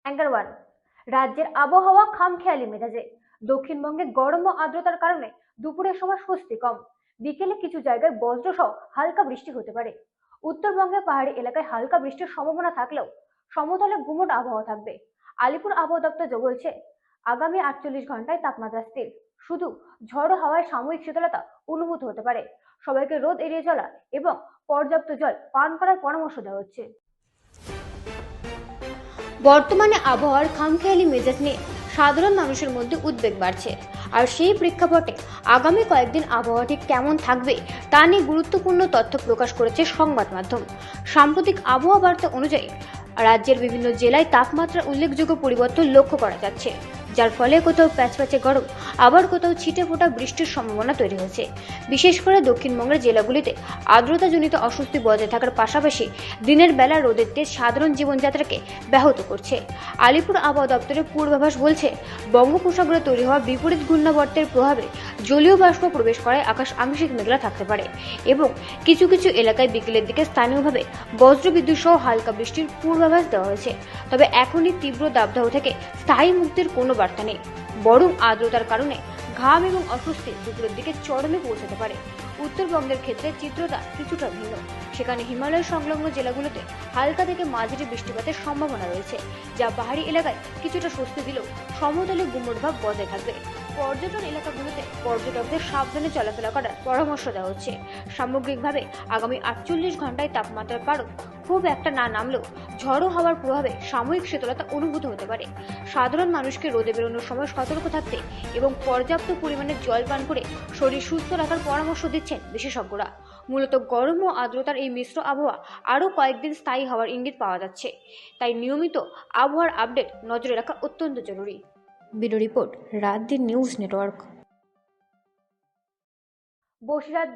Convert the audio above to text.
Anger 1। রাজ্যের আবহাওয়া খামখেয়ালি মেজাজে। দক্ষিণবঙ্গে গরম ও আর্দ্রতার কারণে দুপুরের সময় স্বস্তি কম। বিকেলে কিছু জায়গায় বজ্রসহ হালকা বৃষ্টি হতে পারে। উত্তরবঙ্গে পাহাড়ি এলাকায় হালকা বৃষ্টির সম্ভাবনা থাকলেও সমতলে গুমোট আবহাওয়া থাকবে। আলিপুর আবহাওয়া দপ্তর যা বলছে, আগামী 48 ঘন্টায় তাপমাত্রা স্থির। শুধু ঝড়ো হাওয়ায় সাময়িক শীতলতা অনুভূত হতে পারে। সবাইকে রোদ এড়িয়ে চলা এবং পর্যাপ্ত জল পান করার পরামর্শ দেওয়া হচ্ছে। বর্তমানে আবহাওয়ার খামখেয়ালি মেজাজ নিয়ে সাধারণ মানুষের মধ্যে উদ্বেগ বাড়ছে। আর সেই প্রেক্ষাপটে আগামী কয়েকদিন আবহাওয়া ঠিক কেমন থাকবে তা নিয়ে গুরুত্বপূর্ণ তথ্য প্রকাশ করেছে সংবাদ মাধ্যম। সাম্প্রতিক আবহাওয়া বার্তা অনুযায়ী রাজ্যের বিভিন্ন জেলায় তাপমাত্রার উল্লেখযোগ্য পরিবর্তন লক্ষ্য করা যাচ্ছে, যার ফলে কোথাও প্যাচপ্যাচে গরম, আবার কোথাও ছিটে ফোটা বৃষ্টির সম্ভাবনা তৈরি হয়েছে। বিশেষ করে দক্ষিণবঙ্গের জেলাগুলিতে আর্দ্রতাজনিত অস্বস্তি বজায় থাকার পাশাপাশি দিনের বেলা রোদের তেজ সাধারণ জীবনযাত্রাকে ব্যাহত করছে। আলিপুর আবহাওয়া দপ্তরের পূর্বাভাস বলছে, বঙ্গোপসাগরে তৈরি হওয়া বিপরীত ঘূর্ণাবর্তের প্রভাবে জলীয় বাষ্প প্রবেশ করায় আকাশ আংশিক মেঘলা থাকতে পারে এবং কিছু কিছু এলাকায় বিকেলের দিকে স্থানীয়ভাবে বজ্রবিদ্যুৎ সহ হালকা বৃষ্টির পূর্বাভাস দেওয়া হয়েছে। তবে এখনই তীব্র দাবদাহ থেকে স্থায়ী মুক্তির কোনো বার্তা নেই, বরং আর্দ্রতার কারণে ঘাম এবং অস্বস্তি দুপুরের দিকে চরমে পৌঁছাতে পারে। উত্তরবঙ্গের ক্ষেত্রে চিত্রটা কিছুটা ভিন্ন। সেখানে হিমালয় সংলগ্ন জেলাগুলোতে হালকা থেকে মাঝারি বৃষ্টিপাতের সম্ভাবনা রয়েছে, যা পাহাড়ি এলাকায় কিছুটা স্বস্তি দিলেও সমতলে গুমোট ভাব বজায় থাকবে। পর্যটন এলাকাগুলোতে পর্যটকদের সাবধানে চলাফেরা করার পরামর্শ দেওয়া হচ্ছে। সামগ্রিকভাবে আগামী 48 ঘন্টায় তাপমাত্রার পারদ খুব একটা না নামলেও ঝড়ো হওয়ার প্রভাবে সাময়িক শীতলতা অনুভূত হতে পারে। সাধারণ মানুষকে রোদে বেরোনোর সময় সতর্ক থাকতে এবং পর্যাপ্ত পরিমাণে জল পান করে শরীর সুস্থ রাখার পরামর্শ দিচ্ছেন বিশেষজ্ঞরা। মূলত গরম ও আর্দ্রতার এই মিশ্র আবহাওয়া আরও কয়েকদিন স্থায়ী হওয়ার ইঙ্গিত পাওয়া যাচ্ছে, তাই নিয়মিত আবহাওয়ার আপডেট নজরে রাখা অত্যন্ত জরুরি। ব্যুরো রিপোর্ট, রাত দিন নিউজ নেটওয়ার্ক। বসিরহাট